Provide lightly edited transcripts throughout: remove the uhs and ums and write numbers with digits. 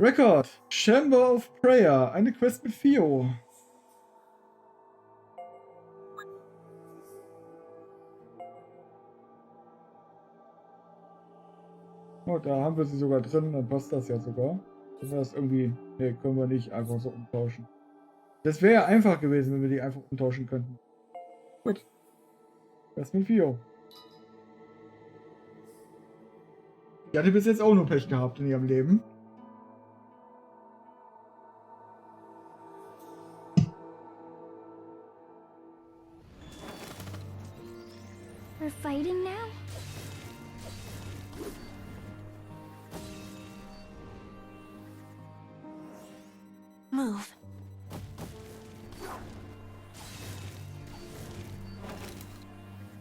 Record. Chamber of Prayer. Eine Quest mit Fio. Oh, da haben wir sie sogar drin. Dann passt das ja sogar. Können wir das irgendwie... Ne, können wir nicht einfach so umtauschen. Das wäre ja einfach gewesen, wenn wir die einfach umtauschen könnten. Gut. Quest mit Fio. Die hatte bis jetzt auch nur Pech gehabt in ihrem Leben. We're fighting now? Move.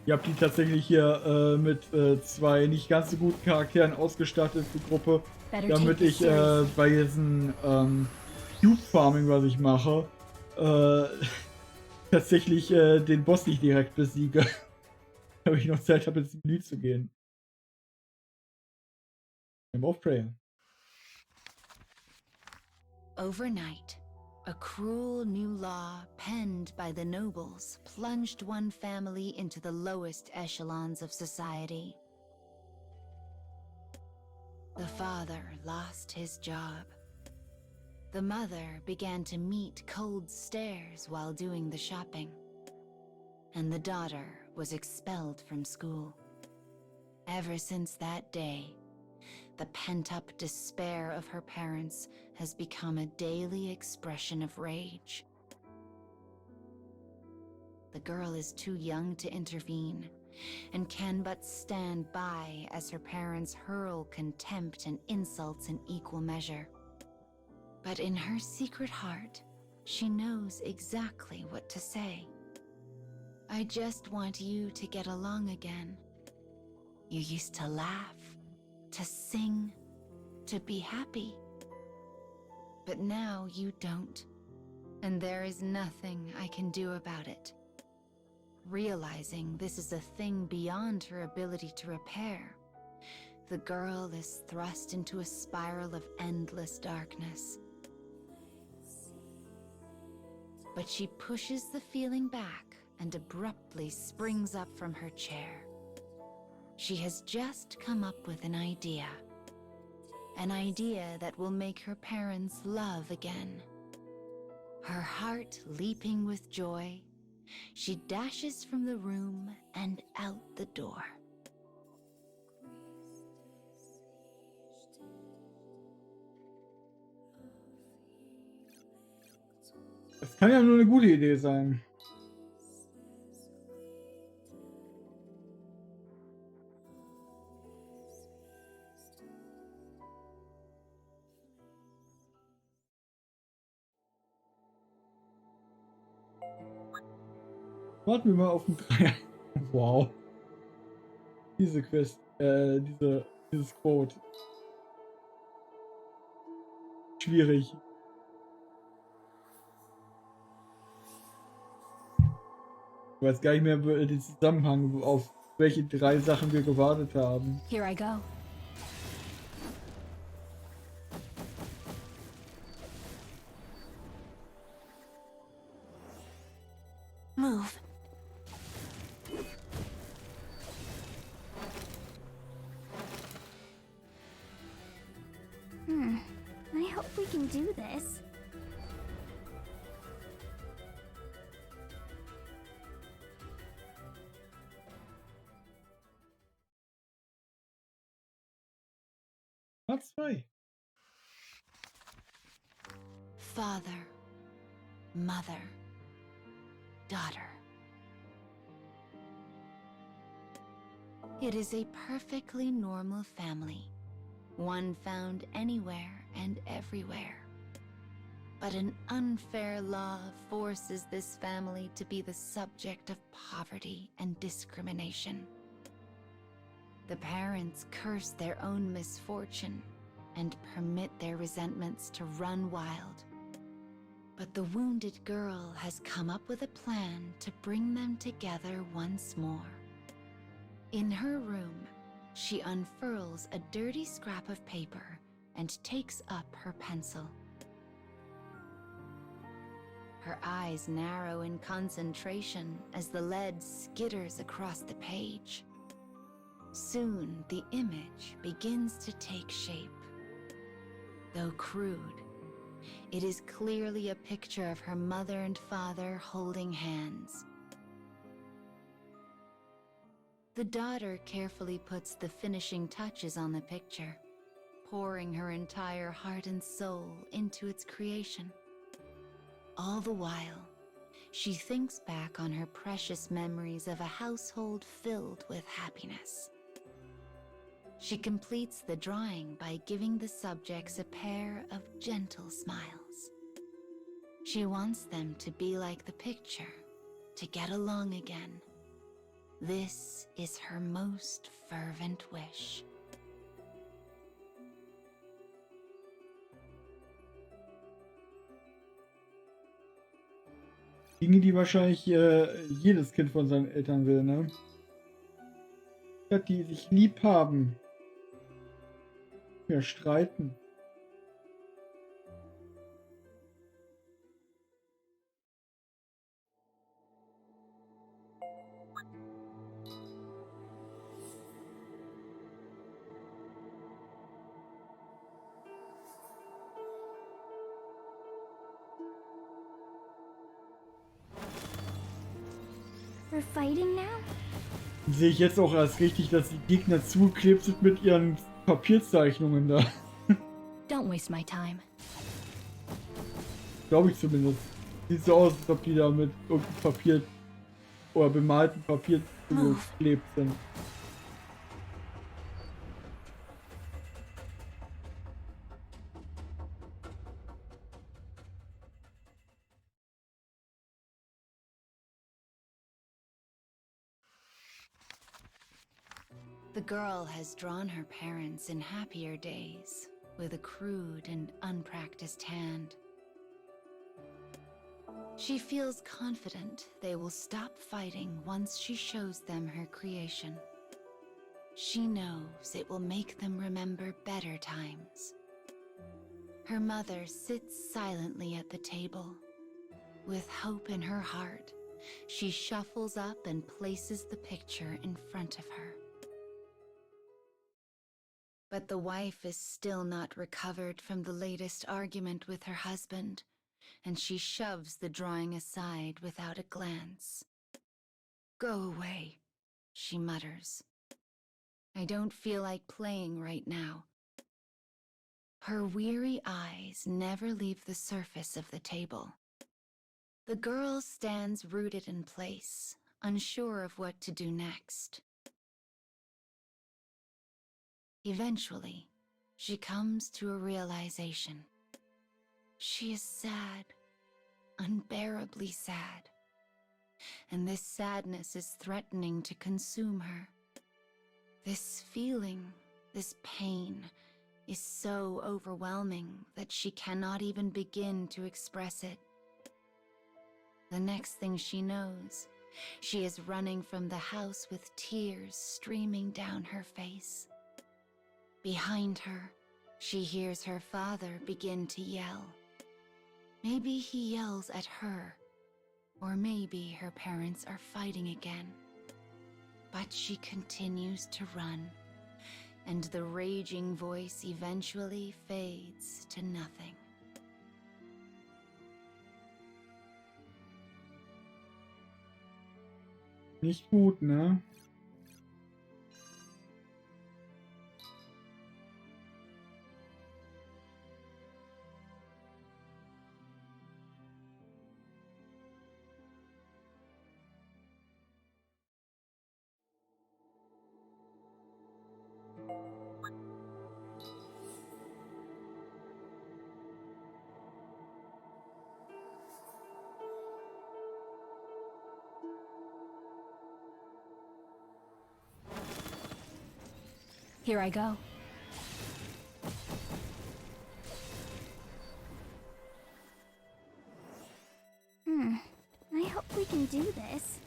Ihr habt die tatsächlich hier mit zwei nicht ganz so guten Charakteren ausgestattet, die Gruppe, damit ich bei diesem Cube Farming, was ich mache, tatsächlich den Boss nicht direkt besiege. Habe ich noch Zeit habe, ins Menü zu gehen. Chamber of Prayer. Overnight, a cruel new law penned by the nobles plunged one family into the lowest echelons of society. The father lost his job. The mother began to meet cold stares while doing the shopping. And the daughter was expelled from school. Ever since that day, the pent-up despair of her parents has become a daily expression of rage. The girl is too young to intervene, and can but stand by as her parents hurl contempt and insults in equal measure. But in her secret heart, she knows exactly what to say. I just want you to get along again. You used to laugh, to sing, to be happy. But now you don't, and there is nothing I can do about it. Realizing this is a thing beyond her ability to repair, the girl is thrust into a spiral of endless darkness. But she pushes the feeling back and abruptly springs up from her chair. She has just come up with an idea that will make her parents love again. Her heart leaping with joy, she dashes from the room and out the door. Das kann ja nur eine gute Idee sein. Warten wir mal auf den Dreier. Wow. Diese Quest, dieses Quote. Schwierig. Ich weiß gar nicht mehr den Zusammenhang, auf welche drei Sachen wir gewartet haben. Here I go. Move. I hope we can do this. Part 2. Father, mother, daughter. It is a perfectly normal family, one found anywhere and everywhere. But an unfair law forces this family to be the subject of poverty and discrimination. The parents curse their own misfortune and permit their resentments to run wild. But the wounded girl has come up with a plan to bring them together once more. In her room, she unfurls a dirty scrap of paper and takes up her pencil. Her eyes narrow in concentration as the lead skitters across the page. Soon, the image begins to take shape. Though crude, it is clearly a picture of her mother and father holding hands. The daughter carefully puts the finishing touches on the picture, pouring her entire heart and soul into its creation. All the while, she thinks back on her precious memories of a household filled with happiness. She completes the drawing by giving the subjects a pair of gentle smiles. She wants them to be like the picture, to get along again. This is her most fervent wish. Dinge, die wahrscheinlich jedes Kind von seinen Eltern will, ne? Ja, die sich lieb haben. Ja, streiten. We're fighting now? Sehe ich jetzt auch als richtig, dass die Gegner zugeklebt sind mit ihren Papierzeichnungen da. Don't waste my time. Glaube ich zumindest. Sieht so aus, als ob die da mit irgendeinem Papier oder bemaltem Papier zugeklebt sind. The girl has drawn her parents in happier days with a crude and unpracticed hand. She feels confident they will stop fighting once she shows them her creation. She knows it will make them remember better times. Her mother sits silently at the table. With hope in her heart, she shuffles up and places the picture in front of her. But the wife is still not recovered from the latest argument with her husband, and she shoves the drawing aside without a glance. "Go away," she mutters. "I don't feel like playing right now." Her weary eyes never leave the surface of the table. The girl stands rooted in place, unsure of what to do next. Eventually, she comes to a realization. She is sad, unbearably sad. And this sadness is threatening to consume her. This feeling, this pain, is so overwhelming that she cannot even begin to express it. The next thing she knows, she is running from the house with tears streaming down her face. Behind her, she hears her father begin to yell. Maybe he yells at her, or maybe her parents are fighting again. But she continues to run, and the raging voice eventually fades to nothing. Nicht gut, ne? Here I go. I hope we can do this.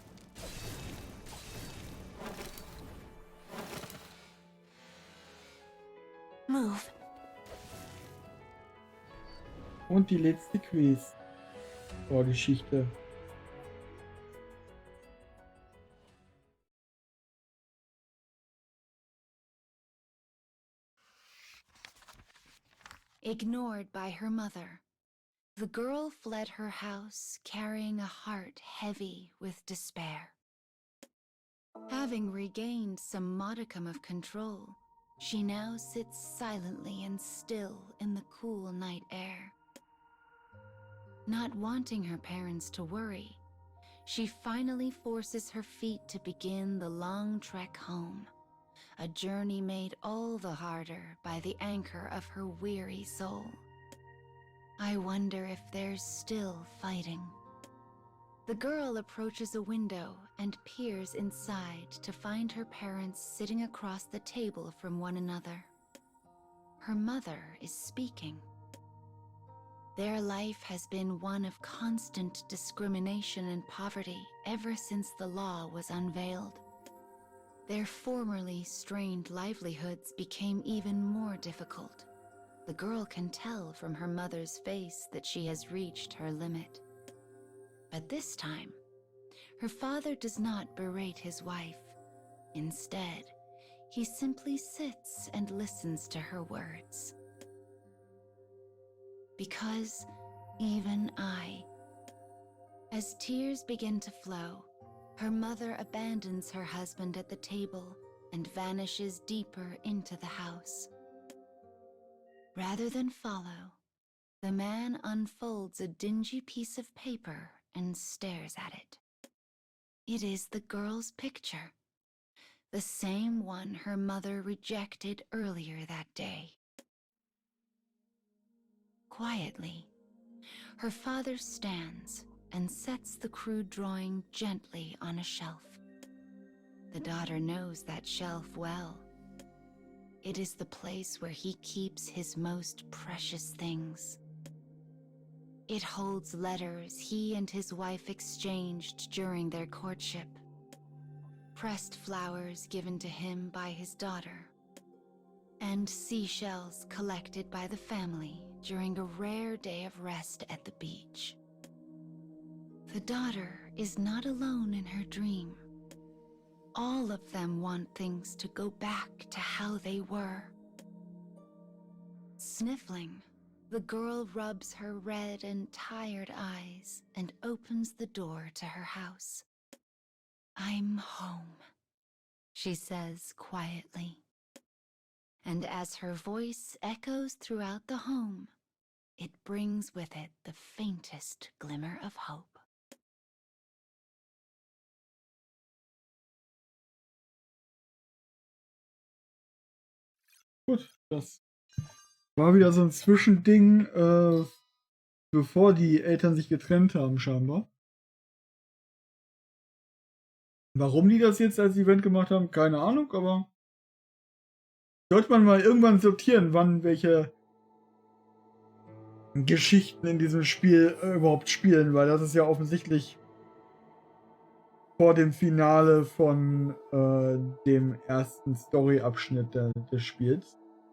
Move. Und die letzte Quiz. Vorgeschichte. Ignored by her mother, the girl fled her house carrying a heart heavy with despair. Having regained some modicum of control, she now sits silently and still in the cool night air. Not wanting her parents to worry, she finally forces her feet to begin the long trek home, a journey made all the harder by the anchor of her weary soul. I wonder if there's still fighting. The girl approaches a window and peers inside to find her parents sitting across the table from one another. Her mother is speaking. Their life has been one of constant discrimination and poverty ever since the law was unveiled. Their formerly strained livelihoods became even more difficult. The girl can tell from her mother's face that she has reached her limit. But this time, her father does not berate his wife. Instead, he simply sits and listens to her words. Because even I. As tears begin to flow, her mother abandons her husband at the table and vanishes deeper into the house. Rather than follow, the man unfolds a dingy piece of paper and stares at it. It is the girl's picture, the same one her mother rejected earlier that day. Quietly, her father stands and sets the crude drawing gently on a shelf. The daughter knows that shelf well. It is the place where he keeps his most precious things. It holds letters he and his wife exchanged during their courtship, pressed flowers given to him by his daughter, and seashells collected by the family during a rare day of rest at the beach. The daughter is not alone in her dream. All of them want things to go back to how they were. Sniffling, the girl rubs her red and tired eyes and opens the door to her house. "I'm home," she says quietly. And as her voice echoes throughout the home, it brings with it the faintest glimmer of hope. Gut, das war wieder so ein Zwischending, bevor die Eltern sich getrennt haben, scheinbar. Warum die das jetzt als Event gemacht haben, keine Ahnung, aber sollte man mal irgendwann sortieren, wann welche Geschichten in diesem Spiel überhaupt spielen, weil das ist ja offensichtlich vor dem Finale von dem ersten Story-Abschnitt des Spiels.